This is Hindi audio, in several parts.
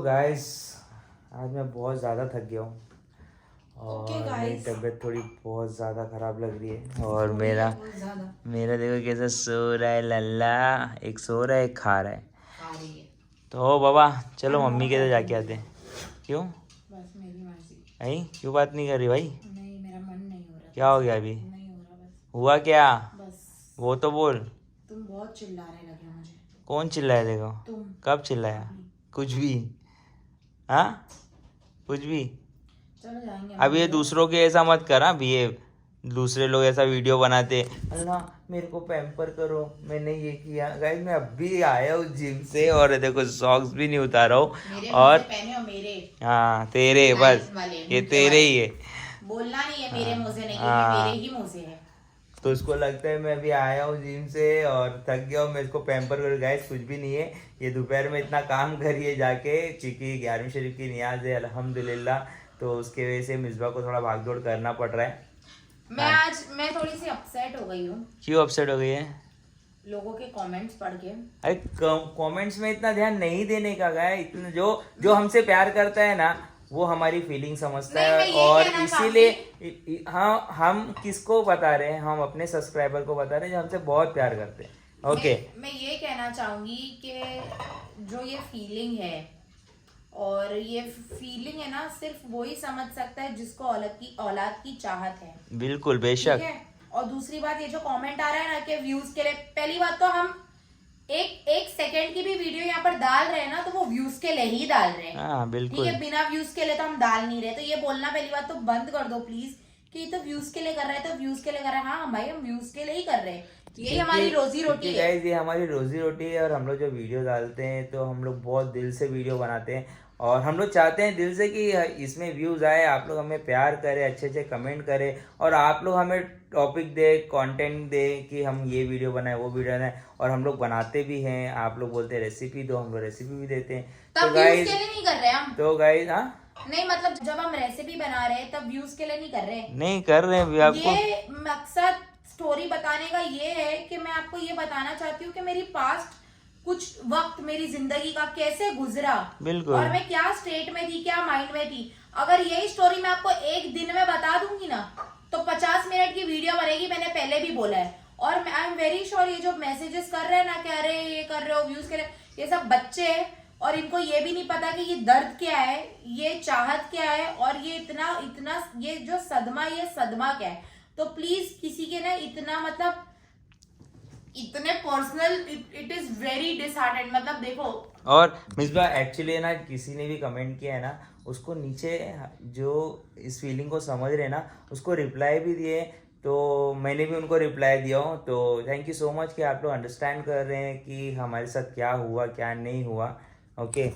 गाइस आज मैं बहुत ज़्यादा थक गया हूँ और मेरी तबीयत थोड़ी बहुत ज़्यादा ख़राब लग रही है। और मेरा देखो कैसा सो रहा है लल्ला, एक सो रहा है एक खा रहा है। तो बाबा चलो मम्मी के तो जाके आते हैं। क्यों? बस मेरी मर्जी। आई क्यों बात नहीं कर रही भाई? नहीं, मेरा मन नहीं हो रहा। क्या हो गया अभी? नहीं हो रहा बस। हुआ क्या? बस वो तो बोल। तुम बहुत चिल्लाने लगे मुझे। कौन चिल्लाया? देखो तुम। कब चिल्लाया? कुछ भी? हाँ कुछ भी? चलो जाएंगे अब ये दूसरों के ऐसा मत करा बिहेव। दूसरे लोग ऐसा वीडियो बनाते, अल्लाह मेरे को पैम्पर करो, मैंने ये किया। गाइस मैं अभी आया हूँ जिम से और देखो सॉक्स भी नहीं उतारा हूँ। और पहने हो मेरे। हाँ तेरे, बस ये तेरे ही है। बोलना नहीं है मेरे मुंह से, नहीं हाँ। मेरे ही मुंह से है। तो उसको लगता है मैं अभी आया हूँ जिम से और थक गया हूँ, मैं इसको पैम्पर करूँ। गाइस कुछ भी नहीं है, ये दोपहर में इतना काम करिए जाके क्योंकि 11वीं शरीफ की नियाज है अल्हम्दुलिल्लाह। तो उसके वजह से मिसबा को थोड़ा भाग दौड़ करना पड़ रहा है। मैं थोड़ी सी अपसेट हो गई हूँ। क्यों अपसेट हो गई है? लोगों के कमेंट्स पढ़ के। अरे कमेंट्स में इतना ध्यान नहीं देने का गाय। इतना जो हमसे प्यार करता है ना वो हमारी फीलिंग समझता है। और इसीलिए हाँ हम किसको बता रहे हैं, हम अपने सब्सक्राइबर को बता रहे हैं जो हमसे बहुत प्यार करते हैं। ओके मैं ये कहना चाहूंगी कि जो ये फीलिंग है और ये फीलिंग है ना, सिर्फ वही समझ सकता है जिसको औलाद की चाहत है। बिल्कुल बेशक। ठीक है। और दूसरी बात, ये जो कमेंट आ रहा है ना कि व्यूज के लिए, पहली बात तो हम एक सेकंड की भी वीडियो यहाँ पर डाल रहे हैं ना तो वो व्यूज के लिए ही डाल रहे हैं। हाँ बिल्कुल। ठीक है, बिना व्यूज के लिए तो हम डाल नहीं रहे। तो ये बोलना पहली बात तो बंद कर दो प्लीज कि ये तो व्यूज के लिए कर रहे हैं, तो व्यूज के लिए कर रहे हैं। हाँ भाई हम व्यूज के लिए ही कर रहे हैं, यही हमारी रोजी रोटी है। ये हमारी रोजी रोटी है। और हम लोग जो वीडियो डालते हैं तो हम लोग बहुत दिल से वीडियो बनाते हैं और हम लोग चाहते हैं दिल से कि इसमें व्यूज आए, आप लोग हमें प्यार करें, अच्छे अच्छे कमेंट करें और आप लोग हमें टॉपिक दे, कंटेंट दे कि हम ये वीडियो बनाए वो वीडियो बनाए। और हम लोग बनाते भी हैं। आप लोग बोलते हैं रेसिपी दो, हम लोग रेसिपी भी देते हैं। तो गाइस के लिए नहीं कर रहे हम। तो गाइस हाँ नहीं मतलब जब हम रेसिपी बना रहे हैं तब व्यूज के लिए नहीं कर रहे। नहीं कर रहे हैं आपको। ये मकसद स्टोरी बताने का ये है कि मैं आपको ये बताना चाहती हूँ कि मेरी पास्ट कुछ वक्त मेरी जिंदगी का कैसे गुजरा, बिल्कुल, और मैं क्या स्टेट में थी, क्या माइंड में थी। अगर यही स्टोरी मैं आपको एक दिन में बता दूंगी ना तो 50 मिनट की वीडियो बनेगी। मैंने पहले भी बोला है। और आई एम वेरी श्योर ये जो मैसेजेस कर रहे हैं ना, कह रहे हैं ये कर रहे हो व्यूज के लिए, ये सब बच्चे हैं और इनको ये भी नहीं पता कि ये दर्द क्या है, ये चाहत क्या है और ये इतना ये जो सदमा, ये सदमा क्या है। तो प्लीज किसी के ना इतना मतलब इतने personal, it is very disheartened. मतलब देखो। और मिसबा एक्चुअली ना किसी ने भी कमेंट किया है ना, उसको नीचे जो इस फीलिंग को समझ रहे ना उसको रिप्लाई भी दिए। तो मैंने भी उनको रिप्लाई दिया हूँ। तो थैंक यू सो मच कि आप लोग अंडरस्टैंड कर रहे हैं कि हमारे साथ क्या हुआ क्या नहीं हुआ। ओके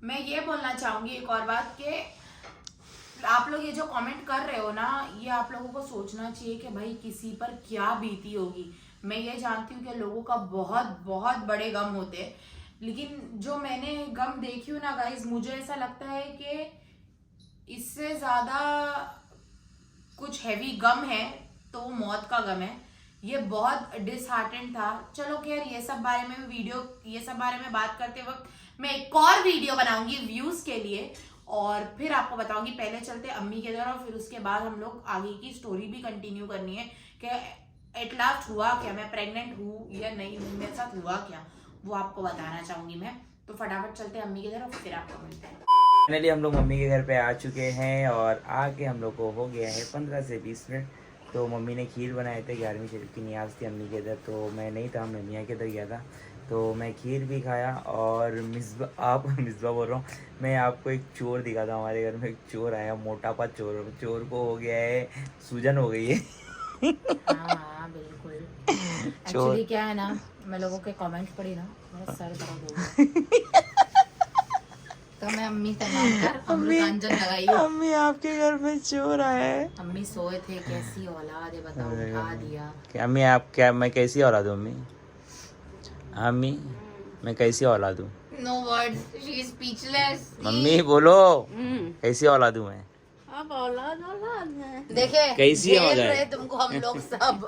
मैं ये बोलना चाहूंगी एक और बात कि आप लोग ये जो कमेंट कर रहे हो ना, ये आप लोगों को सोचना चाहिए कि भाई किसी पर क्या बीती होगी। मैं ये जानती हूँ कि लोगों का बहुत बहुत बड़े गम होते हैं, लेकिन जो मैंने गम देखी हूँ ना गाइस, मुझे ऐसा लगता है कि इससे ज्यादा कुछ हैवी गम है तो वो मौत का गम है। ये बहुत डिसहार्टेंड था। चलो खैर ये सब बारे में वीडियो, ये सब बारे में बात करते वक्त मैं एक और वीडियो बनाऊंगी व्यूज के लिए और फिर आपको बताऊंगी। पहले चलते अम्मी के घर और फिर उसके बाद हम लोग आगे की स्टोरी भी कंटिन्यू करनी है कि एट लास्ट हुआ क्या, मैं प्रेग्नेंट हूँ या नहीं हूँ, मेरे साथ हुआ क्या, वो आपको बताना चाहूंगी मैं। तो फटाफट चलते अम्मी के घर और फिर आपको मिलते हैं। फाइनली हम लोग मम्मी के घर पे आ चुके हैं और आके हम लोग को हो गया है 15 से 20 मिनट। तो मम्मी ने खीर बनाए थे, 11वीं शरीफ की नियाज थी अम्मी के इधर। तो मैं नहीं था, मैं मियाँ के इधर गया था। तो मैं खीर भी खाया और मिसबा बोल रहा हूँ, मैं आपको एक चोर दिखा था। हमारे घर में एक चोर आया, मोटापा चोर को हो गया है, सूजन हो गई है। हाँ बिल्कुल। एक्चुअली क्या है ना, मैं लोगों के कमेंट्स पढ़ी ना, मेरा सर दर्द हो गया। तो मैं अम्मी से मांगकर अमृतांजन लगाई। अम्मी आपके घर में चोर आया है। अम्मी सोए थे, कैसी औलाद है बताओ, उठा दिया। अम्मी आप क्या, मैं कैसी औलाद हूँ अम्मी? अम्मी मैं कैसी औलाद हूँ? No words, she is speechless. Mummy बोलो कैसी औलाद हूँ मैं? सब औलाद औलाद है। देखे कैसी झेल औलाद? रहे तुमको हम लोग सब।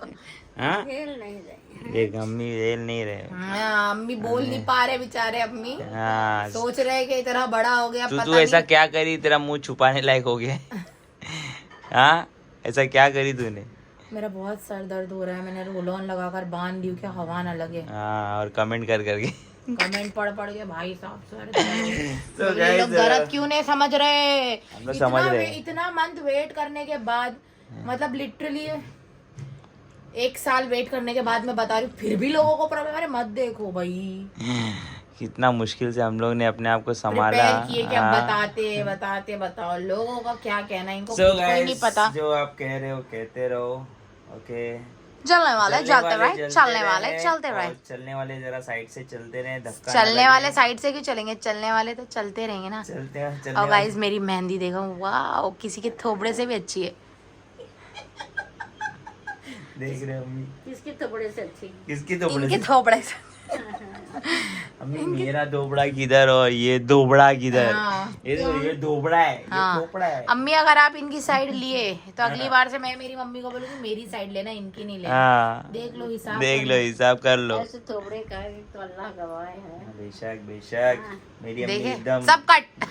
हाँ खेल नहीं रहे। देख अम्मी रेल नहीं रहे। हाँ, अम्मी बोल नहीं पा रहे बेचारे। अम्मी हाँ सोच रहे कि इतना बड़ा हो गया, तू पता तू ऐसा नहीं। क्या करी तेरा मुंह छुपाने लायक हो गया? हाँ ऐसा क्या करी तूने? मेरा बहुत सर दर्द हो रहा है, मैंने रोल ऑन लगाकर बांध दी कि हवा ना लगे। हाँ और कमेंट कर करके कमेंट पढ़ पढ़ के भाई साहब सर दर्द। तो ये लोग guys, दर्द क्यों नहीं समझ रहे? हम लोग समझ रहे हैं। इतना मंथ वेट करने के बाद, मतलब लिटरली 1 साल वेट करने के बाद मैं बता रही हूँ, फिर भी लोगों को प्रॉब्लम। अरे मत देखो भाई, कितना मुश्किल से हम लोग ने अपने आप को संभाला। प्रिपेयर किए कि अब हाँ। बताते बताओ लोगों का क्या कहना है, इनको So खुद को ही नहीं guys, पता। जो आप कह रहे हो कहते रहो। ओके चलने वाले चलते रहे, चलते चलने वाले रहे, चलते और रहे। चलने वाले जरा साइड से चलते रहे, धक्का ना चलने लगे। वाले साइड से क्यों चलेंगे? चलने वाले तो चलते रहेंगे ना। चलते हैं चलने और वाले। गाइस मेरी मेहंदी देखो, वाह, किसी के थोबड़े से भी अच्छी है। देख रहे हो अम्मी किसकी थोबड़े से अच्छी? किसकी दोबड़े इनके से? थोबड़े से। अम्मी मेरा दोबड़ा किधर और ये दोबड़ा किधर? हाँ। ये दोबड़ा है, ये हाँ। खोपड़ा है। अम्मी अगर आप इनकी साइड लिए तो अगली बार से मैं मेरी मम्मी को बोलूंगी मेरी साइड लेना, इनकी नहीं लेना। हाँ देख लो हिसाब देख कर लो हिसाब कर लो। ऐसे थोबड़े का भी तो अल्लाह गवाह है। बेशक बेशक मेरी अम्मी देखे एकदम सब कट।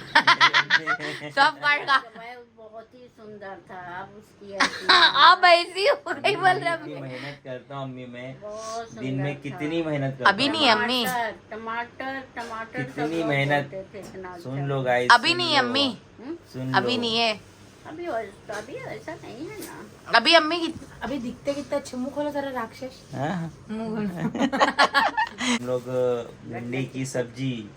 सब कट का। मैं बहुत ही सुंदर था, आप उसकी ऐसी आप ऐसी हो रही बोल रहे इतनी अम्मी। मेहनत करता हूँ अम्मी मैं, बहुत सुंदर दिन में था। कितनी मेहनत करता अभी हूँ। नहीं अम्मी, टमाटर टमाटर सब कितनी लोग मेहनत। बोलते थे, इतना अच्छा। सुन लो गाइस, अभी नहीं है अम्मी, सुन अभी लो। नहीं है। अभी ऐसा नहीं है ना। अभी अम्मी अभी दिखते कितने अच्छे। मुंह खोलो जरा राक्षस, हाँ? मुंह खोलो। हम लोग भिंडी की सब्जी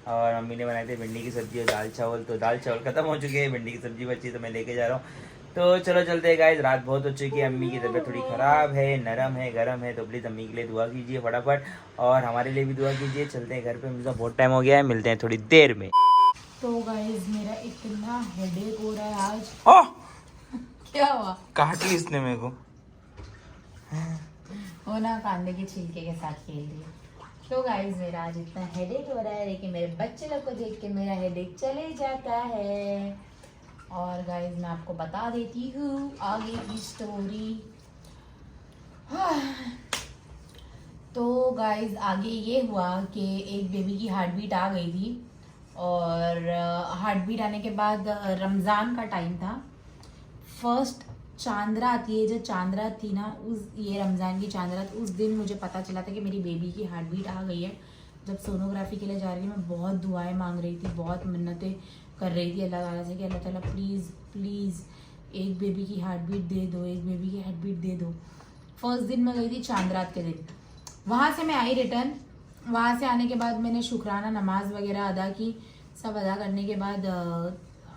और मम्मी ने बनाई थी भिंडी की सब्जी और दाल चावल। तो दाल चावल खत्म हो चुके हैं, भिंडी की सब्जी बची तो मैं लेके जा रहा हूँ। तो चलो चलते हैं गाइस, रात बहुत हो चुकी है, अम्मी की तबीयत थोड़ी खराब है, नरम है, गरम है, तो प्लीज़ अम्मी के लिए दुआ कीजिए फटाफट और हमारे लिए भी दुआ कीजिए। चलते हैं घर पे, मुझे बहुत टाइम हो गया है, मिलते हैं थोड़ी देर में। तो गाइस मेरा इतना हेडेक हो रहा है आज। ओह क्या हुआ? काट ली इसने मेरे को। वो ना कांदे के छिलके के साथ खेल लिया। तो गाइस मेरा आज इतना हेडेक हो रहा है, लेकिन मेरे बच्चे लोग को देख के मेरा हेडेक चले जाता है। और गाइस मैं आपको बता देती हूँ आगे की स्टोरी। तो गाइस आगे ये हुआ कि एक बेबी की हार्ट बीट आ गई थी, और हार्ट बीट आने के बाद रमज़ान का टाइम था, फर्स्ट चांद रात, ये जो चांद रात थी ना, ये रमज़ान की चांद रात, उस दिन मुझे पता चला था कि मेरी बेबी की हार्ट बीट आ गई है। जब सोनोग्राफी के लिए जा रही थी, मैं बहुत दुआएं मांग रही थी, बहुत मिन्नतें कर रही थी अल्लाह ताला से कि अल्लाह ताला प्लीज़ प्लीज़ एक बेबी की हार्ट बीट दे दो, एक बेबी की हार्ट बीट दे दो। फर्स्ट दिन मैं गई थी चांद रात के दिन, वहाँ से मैं आई रिटर्न। वहाँ से आने के बाद मैंने शुक्राना नमाज वगैरह अदा की। सब अदा करने के बाद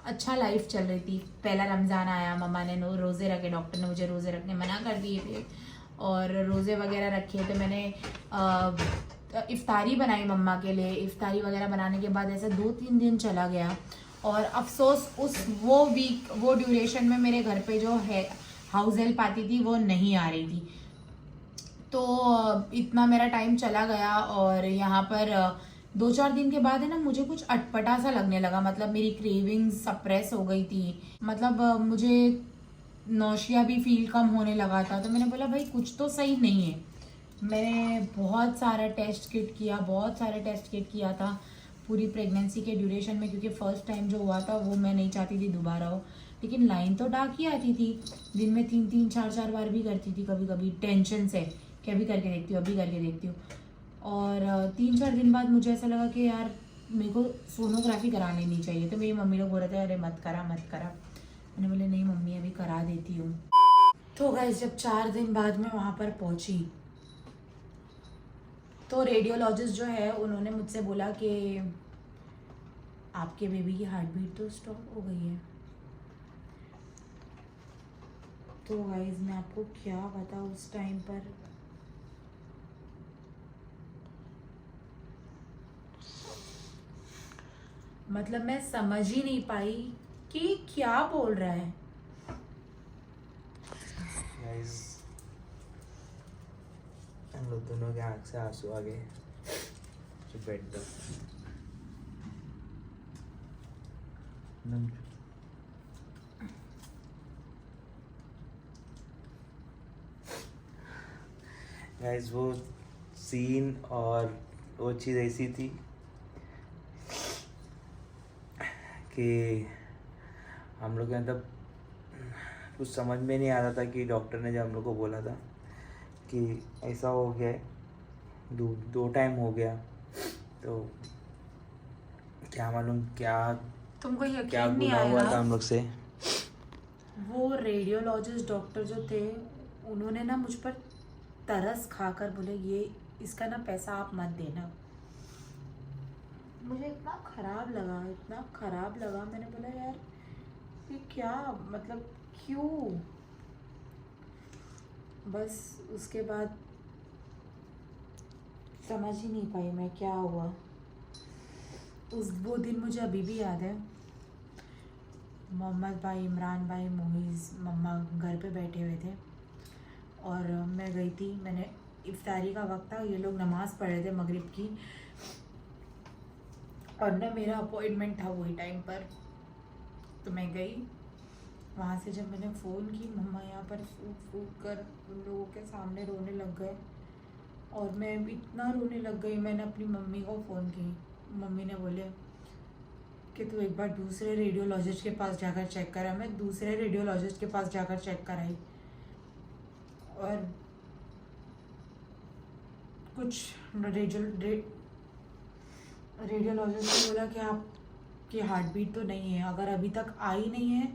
अच्छा लाइफ चल रही थी। पहला रमज़ान आया, मम्मा ने रोज़े रखे, डॉक्टर ने मुझे रोज़े रखने मना कर दिए थे और रोज़े वगैरह रखे। तो मैंने इफ्तारी बनाई मम्मा के लिए। इफ्तारी वगैरह बनाने के बाद ऐसे 2-3 दिन चला गया, और अफसोस वो ड्यूरेशन में मेरे घर पे जो है हाउस हेल्प आती थी वो नहीं आ रही थी। तो इतना मेरा टाइम चला गया, और यहाँ पर 2-4 दिन के बाद है ना, मुझे कुछ अटपटा सा लगने लगा। मतलब मेरी क्रेविंग्स सप्रेस हो गई थी, मतलब मुझे नौशिया भी फील कम होने लगा था। तो मैंने बोला भाई कुछ तो सही नहीं है। मैंने बहुत सारे टेस्ट किट किया था पूरी प्रेगनेंसी के ड्यूरेशन में, क्योंकि फ़र्स्ट टाइम जो हुआ था वो मैं नहीं चाहती थी दोबारा हो। लेकिन लाइन तो डाक ही आती थी, दिन में 3-3, 4-4 बार भी करती थी कभी कभी, टेंशन से कि अभी करके देखती हूँ। और 3-4 दिन बाद मुझे ऐसा लगा कि यार मेरे को सोनोग्राफी करा लेनी चाहिए। तो मेरी मम्मी लोग बोल रहे थे अरे मत करा। मैंने बोले नहीं मम्मी अभी करा देती हूँ। तो गाइस जब 4 दिन बाद मैं वहाँ पर पहुँची, तो रेडियोलॉजिस्ट जो है उन्होंने मुझसे बोला कि आपके बेबी की हार्ट बीट तो स्टॉप हो गई है। तो गाइस मैं आपको क्या बताऊँ, उस टाइम पर मतलब मैं समझ ही नहीं पाई कि क्या बोल रहा है। Guys, हम लोग दोनों के आँख से आंसू आ गए। चुप बैठ दो। गाइस वो सीन और वो चीज़ ऐसी थी कि हम लोग के मतलब कुछ समझ में नहीं आ रहा था कि डॉक्टर ने जब हम लोग को बोला था कि ऐसा हो गया है, दो टाइम हो गया, तो क्या मालूम क्या तुमको क्या यकीन नहीं गुनाह हुआ था आएगा, हम लोग से। वो रेडियोलॉजिस्ट डॉक्टर जो थे उन्होंने ना मुझ पर तरस खाकर बोले ये इसका ना पैसा आप मत देना। मुझे इतना खराब लगा, मैंने बोला यार ये क्या मतलब क्यों। बस उसके बाद समझ ही नहीं पाई मैं क्या हुआ। वो दिन मुझे अभी भी याद है। मोहम्मद भाई, इमरान भाई, मोहिज़, मम्मा घर पे बैठे हुए थे और मैं गई थी। मैंने इफ्तारी का वक्त था, ये लोग नमाज़ पढ़ रहे थे मगरिब की और ना मेरा अपॉइंटमेंट था वही टाइम पर। तो मैं गई वहाँ से। जब मैंने फ़ोन की, मम्मा यहाँ पर फूक कर उन लोगों के सामने रोने लग गए और मैं इतना रोने लग गई। मैंने अपनी मम्मी को फ़ोन की, मम्मी ने बोले कि तू एक बार दूसरे रेडियोलॉजिस्ट के पास जाकर चेक करा। मैं दूसरे रेडियोलॉजिस्ट के पास जाकर चेक कराई और कुछ रेडियोलॉजिस्ट ने बोला कि आपकी हार्ट बीट तो नहीं है, अगर अभी तक आई नहीं है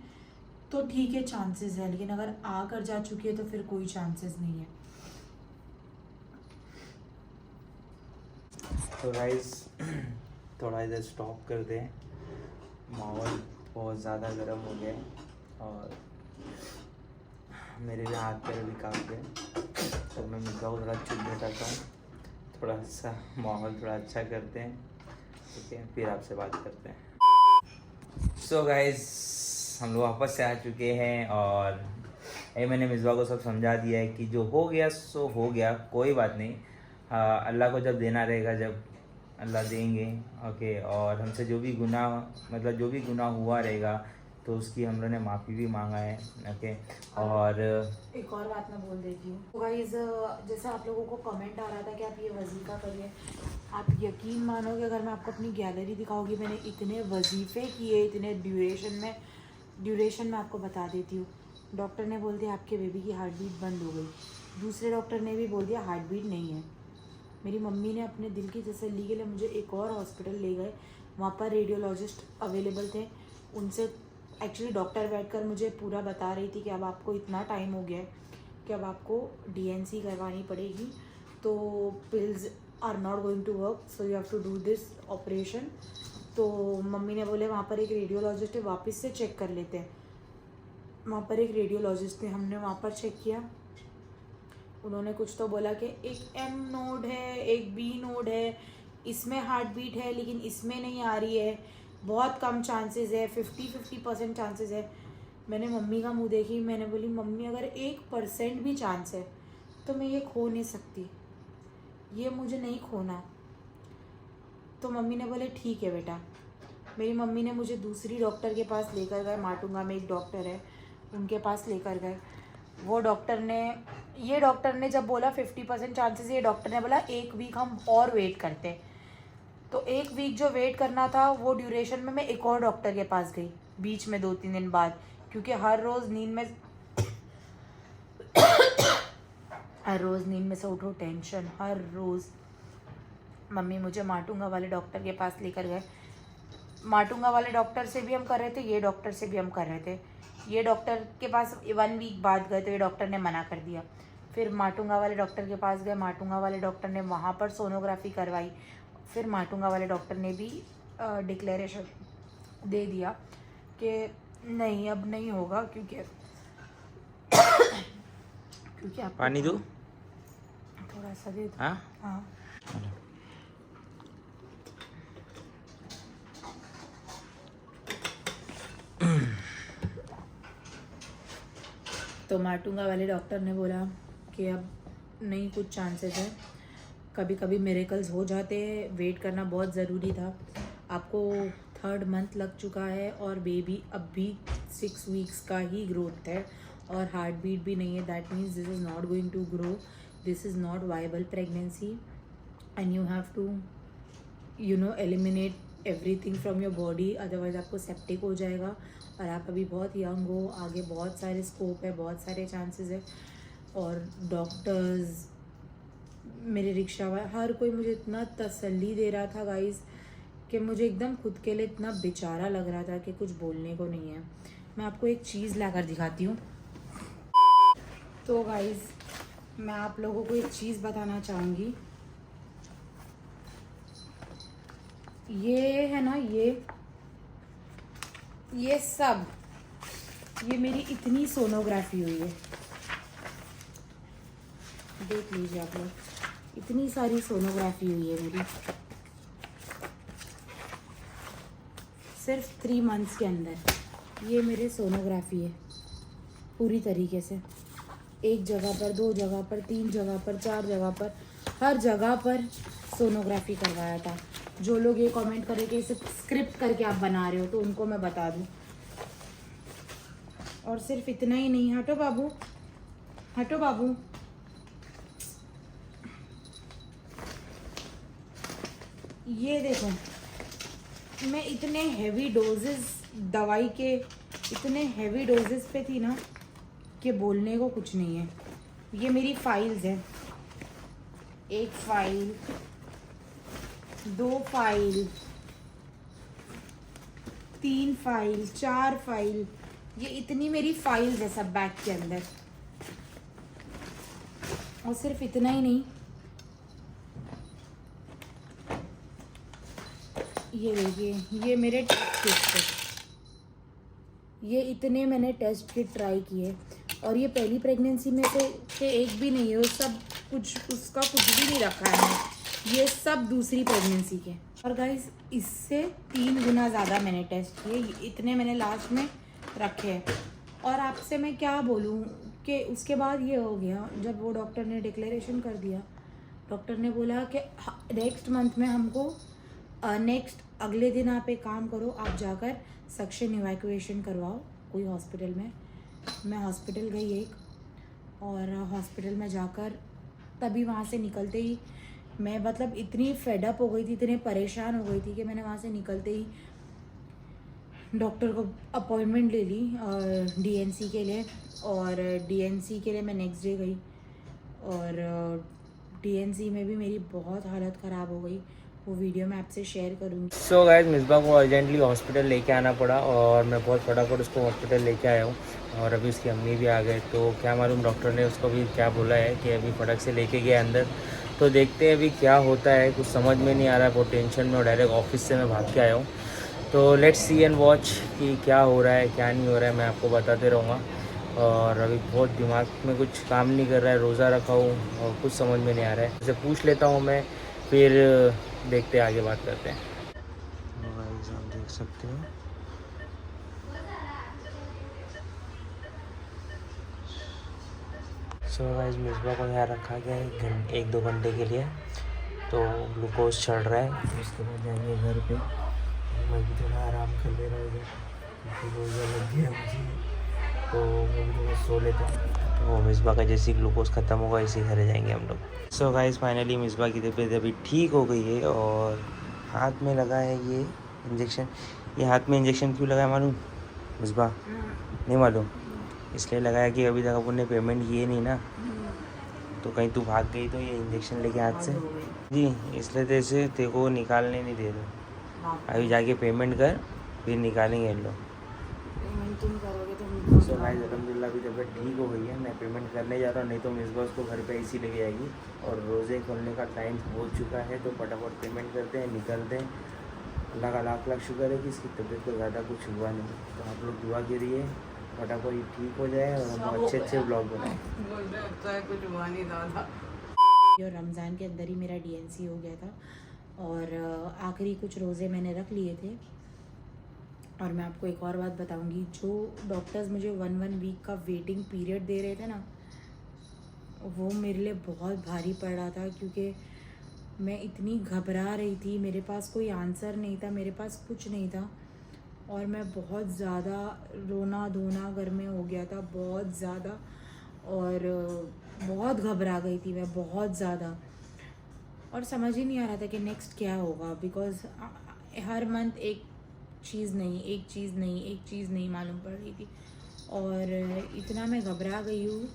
तो ठीक है चांसेस है, लेकिन अगर आकर जा चुकी है तो फिर कोई चांसेस नहीं है। तो गाइस थोड़ा इधर स्टॉप कर दें, माहौल बहुत ज़्यादा गर्म हो गया है और मेरे भी हाथ पैर भी कांप गए, तो मैं मिर्जा को थोड़ा चुप बैठाता हूँ, थोड़ा सा माहौल थोड़ा अच्छा करते हैं, ठीक है, फिर आपसे बात करते हैं। सो गाइस हम लोग वापस से आ चुके हैं और मैंने मिसबा को सब समझा दिया है कि जो हो गया सो हो गया, कोई बात नहीं। अल्लाह को जब देना रहेगा, जब अल्लाह देंगे, ओके। और हमसे जो भी गुनाह मतलब जो भी गुनाह हुआ रहेगा तो उसकी हम लोगों ने माफ़ी भी मांगा है, ओके। और एक और बात मैं बोल देती हूँ। तो गाइस जैसा आप लोगों को कमेंट आ रहा था कि आप ये वजीफ़ा करिए, आप यकीन मानोगे अगर मैं आपको अपनी गैलरी दिखाऊंगी, मैंने इतने वजीफ़े किए, इतने ड्यूरेशन में आपको बता देती हूँ। डॉक्टर ने बोल दिया आपके बेबी की हार्ट बीट बंद हो गई, दूसरे डॉक्टर ने भी बोल दिया हार्ट बीट नहीं है। मेरी मम्मी ने अपने दिल की तसल्ली के लिए मुझे एक और हॉस्पिटल ले गए, वहाँ पर रेडियोलॉजिस्ट अवेलेबल थे। उनसे एक्चुअली डॉक्टर बैठकर मुझे पूरा बता रही थी कि अब आपको इतना टाइम हो गया है कि अब आपको डीएनसी करवानी पड़ेगी, तो pills are not going to work, so you have to do this operation. तो मम्मी ने बोले वहाँ पर एक रेडियोलॉजिस्ट है, वापस से चेक कर लेते हैं। वहाँ पर एक रेडियोलॉजिस्ट थे, हमने वहाँ पर चेक किया। उन्होंने कुछ तो बोला कि एक एम नोड है, एक बी नोड है, इसमें हार्ट बीट है लेकिन इसमें नहीं आ रही है, बहुत कम चांसेस है, 50% चांसेस है। मैंने मम्मी का मुंह देखी, मैंने बोली मम्मी अगर 1% भी चांस है तो मैं ये खो नहीं सकती, ये मुझे नहीं खोना। तो मम्मी ने बोले ठीक है बेटा। मेरी मम्मी ने मुझे दूसरी डॉक्टर के पास लेकर गए, माटुंगा में एक डॉक्टर है, उनके पास लेकर गए। वो डॉक्टर ने, ये डॉक्टर ने जब बोला 50% चांसेस, ये डॉक्टर ने बोला 1 वीक हम और वेट करते। तो 1 वीक जो वेट करना था वो ड्यूरेशन में मैं एक और डॉक्टर के पास गई बीच में 2-3 दिन बाद, क्योंकि हर रोज़ नींद में से उठो टेंशन, हर रोज़। मम्मी मुझे माटुंगा वाले डॉक्टर के पास लेकर गए। माटुंगा वाले डॉक्टर से भी हम कर रहे थे, ये डॉक्टर से भी हम कर रहे थे। ये डॉक्टर के पास 1 वीक बाद गए तो ये डॉक्टर ने मना कर दिया। फिर माटुंगा वाले डॉक्टर के पास गए, माटुंगा वाले डॉक्टर ने वहाँ पर सोनोग्राफी करवाई। फिर माटुंगा वाले डॉक्टर ने भी डिक्लेरेशन दे दिया कि नहीं अब नहीं होगा, क्योंकि आप पानी दो, थोड़ा सा दे दो। हाँ हाँ तो माटुंगा वाले डॉक्टर ने बोला कि अब नहीं, कुछ चांसेस है, कभी कभी मिरेकल्स हो जाते हैं, वेट करना बहुत ज़रूरी था। आपको 3rd मंथ लग चुका है और बेबी अब भी 6 वीक्स का ही ग्रोथ है और हार्ट बीट भी नहीं है, that means this is not going to grow. This is not viable pregnancy and you have to eliminate everything from your body, otherwise आपको सेप्टिक हो जाएगा। और आप अभी बहुत यंग हो, आगे बहुत सारे स्कोप है, बहुत सारे चांसेस है। और डॉक्टर्स, मेरे रिक्शा वाला, हर कोई मुझे इतना तसल्ली दे रहा था गाइस कि मुझे एकदम खुद के लिए इतना बेचारा लग रहा था कि कुछ बोलने को नहीं है। मैं आपको एक चीज़ लाकर दिखाती हूँ। तो गाइस मैं आप लोगों को एक चीज़ बताना चाहूँगी। ये है ना, ये सब, ये मेरी इतनी सोनोग्राफी हुई है, देख लीजिए आप लोग, इतनी सारी सोनोग्राफी हुई है मेरी सिर्फ 3 मंथ्स के अंदर। ये मेरे सोनोग्राफी है पूरी तरीके से, एक जगह पर, 2 जगह पर, 3 जगह पर, 4 जगह पर, हर जगह पर सोनोग्राफी करवाया था। जो लोग ये कमेंट करें कि इसे स्क्रिप्ट करके आप बना रहे हो, तो उनको मैं बता दूं। और सिर्फ इतना ही नहीं, हटो बाबू, हटो बाबू, ये देखो, मैं इतने हेवी डोजेस दवाई के, इतने हेवी डोजेस पे थी ना कि बोलने को कुछ नहीं है। ये मेरी फाइल्स है, 1 फाइल, 2 फाइल, 3 फाइल, 4 फाइल, ये इतनी मेरी फाइल्स है सब बैग के अंदर। और सिर्फ इतना ही नहीं, ये देखिए, ये मेरे टेस्ट किट थे, ये इतने मैंने टेस्ट किट ट्राई किए। और ये पहली प्रेगनेंसी में से एक भी नहीं है, सब कुछ, उसका कुछ भी नहीं रखा है, ये सब दूसरी प्रेगनेंसी के। और गाइस इससे 3 गुना ज़्यादा मैंने टेस्ट किए, इतने मैंने लास्ट में रखे हैं। और आपसे मैं क्या बोलूँ कि उसके बाद ये हो गया, जब वो डॉक्टर ने डिक्लेरेशन कर दिया, डॉक्टर ने बोला कि नेक्स्ट मंथ में हमको नेक्स्ट अगले दिन आप एक काम करो, आप जाकर सक्शन इवैक्यूएशन करवाओ कोई हॉस्पिटल में। मैं हॉस्पिटल गई एक, और हॉस्पिटल में जाकर तभी वहाँ से निकलते ही मैं मतलब इतनी फेडअप हो गई थी, इतने परेशान हो गई थी कि मैंने वहाँ से निकलते ही डॉक्टर को अपॉइंटमेंट ले ली डीएनसी के लिए। और डीएनसी के लिए मैं नेक्स्ट डे गई, और डीएनसी में भी मेरी बहुत हालत ख़राब हो गई, वो वीडियो मैं आपसे शेयर करूँगी। सो गाइस मिसबा को अर्जेंटली हॉस्पिटल लेके आना पड़ा, और मैं बहुत फटाफट उसको हॉस्पिटल लेके आया हूँ। और अभी उसकी अम्मी भी आ गए, तो क्या मालूम डॉक्टर ने उसको भी क्या बोला है कि अभी फटक से लेके गया अंदर। तो देखते हैं अभी क्या होता है, कुछ समझ में नहीं आ रहा है, बहुत टेंशन में, और डायरेक्ट ऑफिस से मैं भाग के आया हूँ। तो लेट्स सी एंड वॉच कि क्या हो रहा है क्या नहीं हो रहा है, मैं आपको बताते रहूँगा। और अभी बहुत दिमाग में कुछ काम नहीं कर रहा है, रोज़ा रखा हूँ और कुछ समझ में नहीं आ रहा है। इसे पूछ लेता हूँ मैं, फिर देखते हैं, आगे बात करते हैं। आप देख सकते हो सो गाइस मिसबा को यहाँ रखा गया है 1-2 घंटे के लिए, तो ग्लूकोज चढ़ रहा है। उसके बाद जाएंगे घर पे, मैं भी थोड़ा आराम कर ले रहा हूँ क्योंकि रोज़ा लग गया मुझे, तो मैं भी थोड़ा सो लेता हूँ। तो मिसबा का जैसे ग्लूकोज ख़त्म होगा इसी घर जाएंगे हम लोग। सो गाइस फाइनली मिसबा की तबीयत अभी ठीक हो गई है, और हाथ में लगा है ये इंजेक्शन। ये हाथ में इंजेक्शन क्यों लगा है मालूम मिसबा? नहीं मालूम? इसलिए लगाया कि अभी तक अपन ने पेमेंट किए नहीं ना, तो कहीं तू भाग गई तो ये इंजेक्शन लेके हाथ से जी, इसलिए जैसे तेरे को निकालने नहीं दे रहे। अभी जाके पेमेंट कर, फिर निकालेंगे इन लोग। तुम करोगे तो सो गाइस अल्हम्दुलिल्लाह अभी तबीयत ठीक हो गई है, मैं पेमेंट करने जा रहा हूँ, नहीं तो मिसबा उसको घर पे ऐसी लेके आएगी। और रोज़े खोलने का टाइम हो चुका है, तो फटाफट पेमेंट करते हैं, निकलते हैं। अल्लाह का लाख लाख शुक्र है कि इसकी तबीयत को ज़्यादा कुछ हुआ नहीं। तो आप लोग दुआ करिए फटाफट ये ठीक हो जाए और हम अच्छे अच्छे ब्लॉग बनाएं। कुछ हुआ नहीं ज़्यादा। और रमज़ान के अंदर ही मेरा डीएनसी हो गया था, और आखिरी कुछ रोज़े मैंने रख लिए थे। और मैं आपको एक और बात बताऊंगी, जो डॉक्टर्स मुझे 1 वीक का वेटिंग पीरियड दे रहे थे ना, वो मेरे लिए बहुत भारी पड़ रहा था, क्योंकि मैं इतनी घबरा रही थी, मेरे पास कोई आंसर नहीं था, मेरे पास कुछ नहीं था। और मैं बहुत ज़्यादा रोना धोना घर में हो गया था, बहुत ज़्यादा। और बहुत घबरा गई थी मैं, बहुत ज़्यादा, और समझ ही नहीं आ रहा था कि नेक्स्ट क्या होगा, बिकॉज हर मंथ एक चीज़ नहीं मालूम पड़ रही थी, और इतना मैं घबरा गई हूँ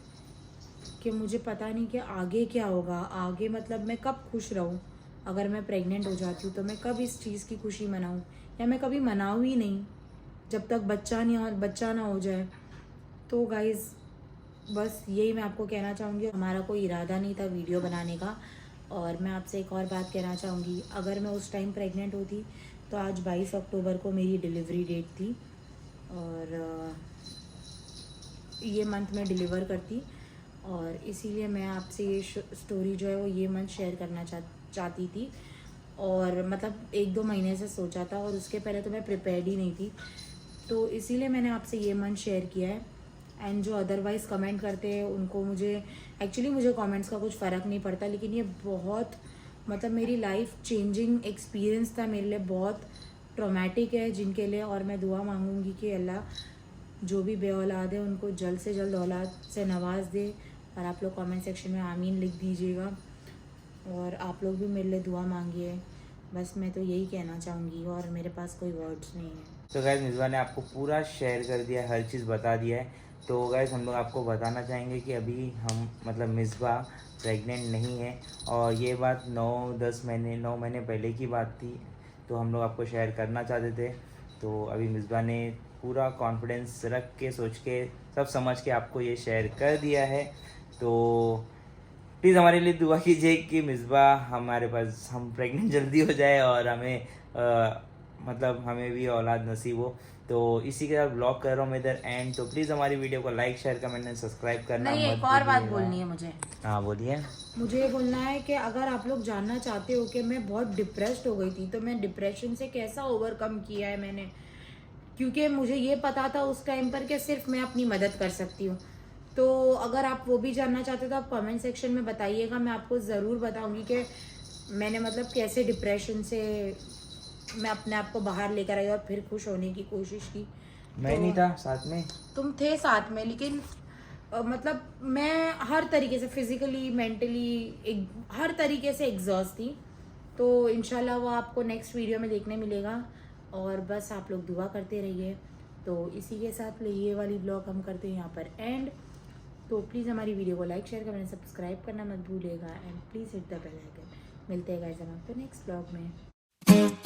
कि मुझे पता नहीं कि आगे क्या होगा। आगे मतलब मैं कब खुश रहूँ, अगर मैं प्रेग्नेंट हो जाती हूँ तो मैं कब इस चीज़ की खुशी मनाऊँ, या मैं कभी मनाऊँ ही नहीं जब तक बच्चा ना हो जाए। तो गाइज़ बस यही मैं आपको कहना चाहूँगी। हमारा कोई इरादा नहीं था वीडियो बनाने का। और मैं आपसे एक और बात कहना चाहूँगी, अगर मैं उस टाइम प्रेग्नेंट होती तो आज 22 अक्टूबर को मेरी डिलीवरी डेट थी, और ये मंथ में डिलीवर करती, और इसीलिए मैं आपसे ये स्टोरी जो है वो ये मंथ शेयर करना चाहती थी। और मतलब 1-2 महीने से सोचा था, और उसके पहले तो मैं प्रिपेयर्ड ही नहीं थी, तो इसीलिए मैंने आपसे ये मंथ शेयर किया है। एंड जो अदरवाइज़ कमेंट करते हैं उनको मुझे कमेंट्स का कुछ फ़र्क नहीं पड़ता, लेकिन ये बहुत मतलब मेरी लाइफ चेंजिंग एक्सपीरियंस था मेरे लिए, बहुत ट्रॉमेटिक है जिनके लिए। और मैं दुआ मांगूंगी कि अल्लाह जो भी बे औलाद है उनको जल्द से जल्द औलाद से नवाज दे। और आप लोग कमेंट सेक्शन में आमीन लिख दीजिएगा, और आप लोग भी मेरे लिए दुआ मांगिए। बस मैं तो यही कहना चाहूँगी, और मेरे पास कोई वर्ड्स नहीं है। तो गैस मिसबा ने आपको पूरा शेयर कर दिया, हर चीज़ बता दिया है। तो गैस हम लोग आपको बताना चाहेंगे कि अभी हम मतलब मिसबा प्रेग्नेंट नहीं है, और ये बात 9 महीने पहले की बात थी, तो हम लोग आपको शेयर करना चाहते थे। तो अभी मिसबा ने पूरा कॉन्फिडेंस रख के, सोच के, सब समझ के आपको ये शेयर कर दिया है। तो प्लीज़ हमारे लिए दुआ कीजिए कि मिसबा हमारे पास, हम प्रेग्नेंट जल्दी हो जाए और हमें मतलब हमें भी औलाद नसीब हो। तो इसी के साथ ब्लॉग कर रहा हूँ मैं इधर एंड। तो प्लीज़ हमारी वीडियो को like, share, comment and subscribe करना नहीं, मत एक और बात भूलिएगा। बोलनी है मुझे। हाँ बोलिए। मुझे ये बोलना है कि अगर आप लोग जानना चाहते हो कि मैं बहुत डिप्रेस्ड हो गई थी, तो मैं डिप्रेशन से कैसा ओवरकम किया है मैंने, क्योंकि मुझे ये पता था उस टाइम पर कि सिर्फ मैं अपनी मदद कर सकती हूँ। तो अगर आप वो भी जानना चाहते हो तो आप कमेंट सेक्शन में बताइएगा, मैं आपको ज़रूर बताऊँगी कि मैंने मतलब कैसे डिप्रेशन से मैं अपने आप को बाहर लेकर आई और फिर खुश होने की कोशिश की। मैं तो नहीं था साथ में। तुम थे साथ में, लेकिन मतलब मैं हर तरीके से फिजिकली, मेंटली, हर तरीके से एग्जॉस्ट थी। तो इंशाल्लाह वो आपको नेक्स्ट वीडियो में देखने मिलेगा, और बस आप लोग दुआ करते रहिए। तो इसी के साथ ये वाली ब्लॉग हम करते हैं यहाँ पर एंड। तो प्लीज़ हमारी वीडियो को लाइक, शेयर, कमेंट, सब्सक्राइब करना मत भूलिएगा, and please hit the bell icon. मिलते हैं गाइस हम आपको नेक्स्ट ब्लॉग में।